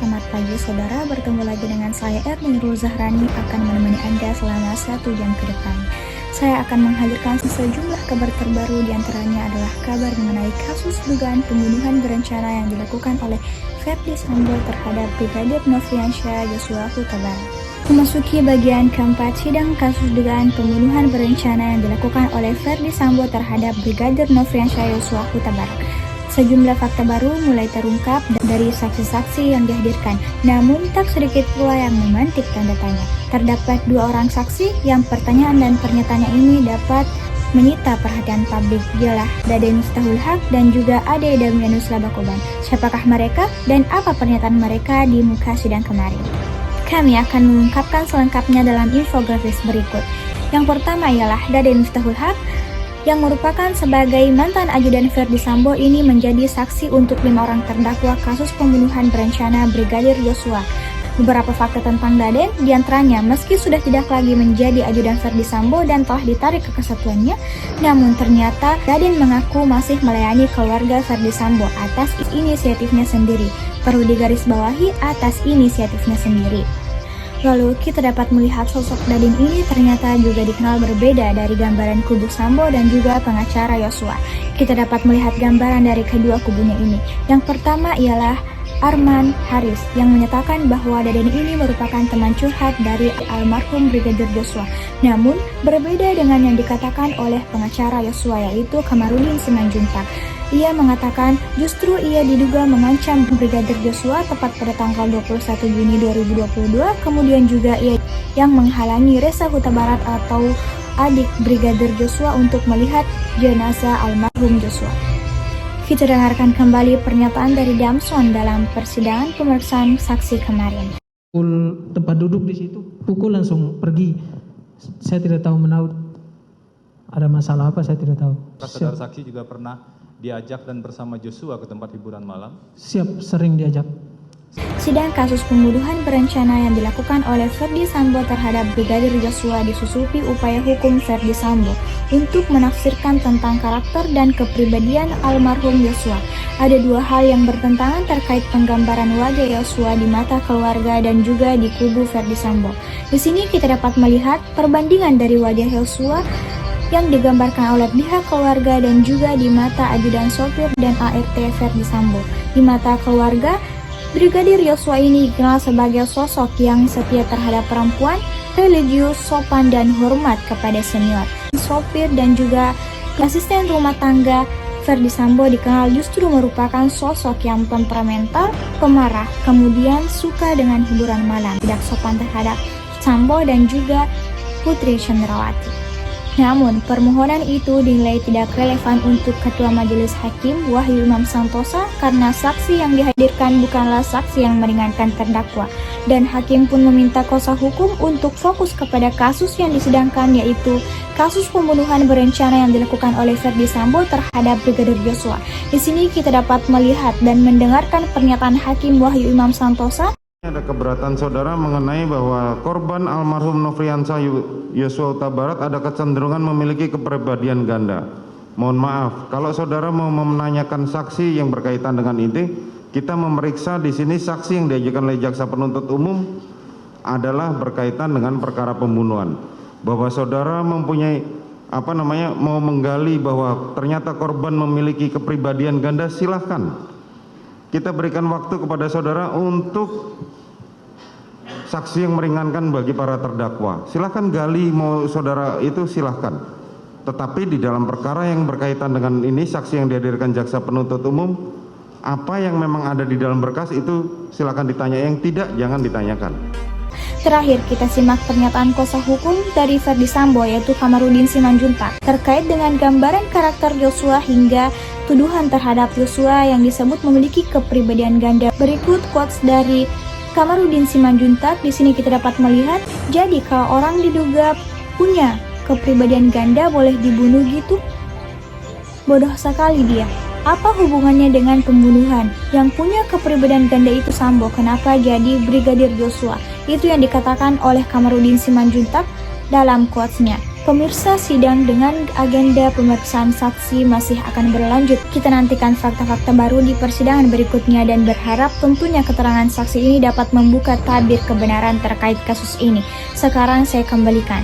Selamat pagi saudara, bertemu lagi dengan saya Ernirul Zahrani akan menemani Anda selama 1 jam ke depan. Saya akan menghadirkan sejumlah kabar terbaru, diantaranya adalah kabar mengenai kasus dugaan pembunuhan berencana yang dilakukan oleh Ferdy Sambo terhadap Brigadir Nofriansyah Yosua Huta Barat. Memasuki bagian keempat sidang kasus dugaan pembunuhan berencana yang dilakukan oleh Ferdy Sambo terhadap Brigadir Nofriansyah Yosua Huta Barat. Sejumlah fakta baru mulai terungkap dari saksi-saksi yang dihadirkan, namun tak sedikit pula yang memantik tanda tanya. Terdapat 2 orang saksi yang pertanyaan dan pernyataannya ini dapat menyita perhatian publik, ialah Daden Miftahul Haq dan juga Ade Damianus Labakoban. Siapakah mereka dan apa pernyataan mereka di muka sidang kemarin? Kami akan mengungkapkan selengkapnya dalam infografis berikut. Yang pertama ialah Daden Miftahul Haq, yang merupakan sebagai mantan ajudan Ferdy Sambo ini menjadi saksi untuk 5 orang terdakwa kasus pembunuhan berencana Brigadir Yosua. Beberapa fakta tentang Daden, diantaranya meski sudah tidak lagi menjadi ajudan Ferdy Sambo dan telah ditarik ke kesatuannya, namun ternyata Daden mengaku masih melayani keluarga Ferdy Sambo atas inisiatifnya sendiri. Perlu digarisbawahi, atas inisiatifnya sendiri. Lalu kita dapat melihat sosok Daden ini ternyata juga dikenal berbeda dari gambaran kubu Sambo dan juga pengacara Yosua. Kita dapat melihat gambaran dari kedua kubunya ini. Yang pertama ialah Arman Haris yang menyatakan bahwa Daden ini merupakan teman curhat dari almarhum Brigadir Yosua. Namun berbeda dengan yang dikatakan oleh pengacara Yosua, yaitu Kamarudin Simanjuntak. Ia mengatakan justru ia diduga mengancam Brigadir Yosua tepat pada tanggal 21 Juni 2022. Kemudian juga ia yang menghalangi Ressa Huta Barat atau adik Brigadir Yosua untuk melihat jenazah almarhum Yosua. Kita dengarkan kembali pernyataan dari Damson dalam persidangan pemeriksaan saksi kemarin. Pukul tempat duduk di situ, pukul langsung pergi. Saya tidak tahu menaut. Ada masalah apa saya tidak tahu. Saudara saksi juga pernah diajak dan bersama Joshua ke tempat hiburan malam? Siap, sering diajak. Sidang kasus pembunuhan berencana yang dilakukan oleh Ferdy Sambo terhadap Brigadir Yosua disusupi upaya hukum Ferdy Sambo untuk menafsirkan tentang karakter dan kepribadian almarhum Yosua. Ada 2 hal yang bertentangan terkait penggambaran wajah Yosua di mata keluarga dan juga di kubu Ferdy Sambo. Di sini kita dapat melihat perbandingan dari wajah Yosua yang digambarkan oleh pihak keluarga dan juga di mata ajudan sopir dan ART Ferdy Sambo. Di mata keluarga, Brigadir Yosua ini dikenal sebagai sosok yang setia terhadap perempuan, religius, sopan dan hormat kepada senior. Sopir dan juga asisten rumah tangga Ferdy Sambo dikenal justru merupakan sosok yang temperamental, pemarah, kemudian suka dengan hiburan malam, tidak sopan terhadap Sambo dan juga Putri Chandrawati. Namun, permohonan itu dinilai tidak relevan untuk Ketua Majelis Hakim Wahyu Imam Santosa karena saksi yang dihadirkan bukanlah saksi yang meringankan terdakwa. Dan Hakim pun meminta kuasa hukum untuk fokus kepada kasus yang disidangkan, yaitu kasus pembunuhan berencana yang dilakukan oleh Ferdy Sambo terhadap Brigadir Yosua. Di sini kita dapat melihat dan mendengarkan pernyataan Hakim Wahyu Imam Santosa. Ada keberatan saudara mengenai bahwa korban almarhum Nofriansyah Yosua Huta Barat ada kecenderungan memiliki kepribadian ganda. Mohon maaf, kalau saudara mau menanyakan saksi yang berkaitan dengan ini, kita memeriksa di sini saksi yang diajukan oleh jaksa penuntut umum adalah berkaitan dengan perkara pembunuhan. Bahwa saudara mempunyai mau menggali bahwa ternyata korban memiliki kepribadian ganda, silahkan. Kita berikan waktu kepada saudara untuk saksi yang meringankan bagi para terdakwa. Silahkan gali, mau saudara itu silahkan. Tetapi di dalam perkara yang berkaitan dengan ini, saksi yang dihadirkan jaksa penuntut umum, apa yang memang ada di dalam berkas itu silahkan ditanya, yang tidak jangan ditanyakan. Terakhir, kita simak pernyataan kuasa hukum dari Ferdy Sambo, yaitu Kamarudin Simanjuntak, terkait dengan gambaran karakter Yosua hingga tuduhan terhadap Yosua yang disebut memiliki kepribadian ganda. Berikut quotes dari Kamarudin Simanjuntak. Di sini kita dapat melihat, jadi kalau orang diduga punya kepribadian ganda boleh dibunuh gitu? Bodoh sekali dia. Apa hubungannya dengan pembunuhan? Yang punya kepribadian ganda itu Sambo, kenapa jadi Brigadir Yosua? Itu yang dikatakan oleh Kamarudin Simanjuntak dalam quotes-nya. Pemirsa, sidang dengan agenda pemeriksaan saksi masih akan berlanjut. Kita nantikan fakta-fakta baru di persidangan berikutnya dan berharap tentunya keterangan saksi ini dapat membuka tabir kebenaran terkait kasus ini. Sekarang saya kembalikan.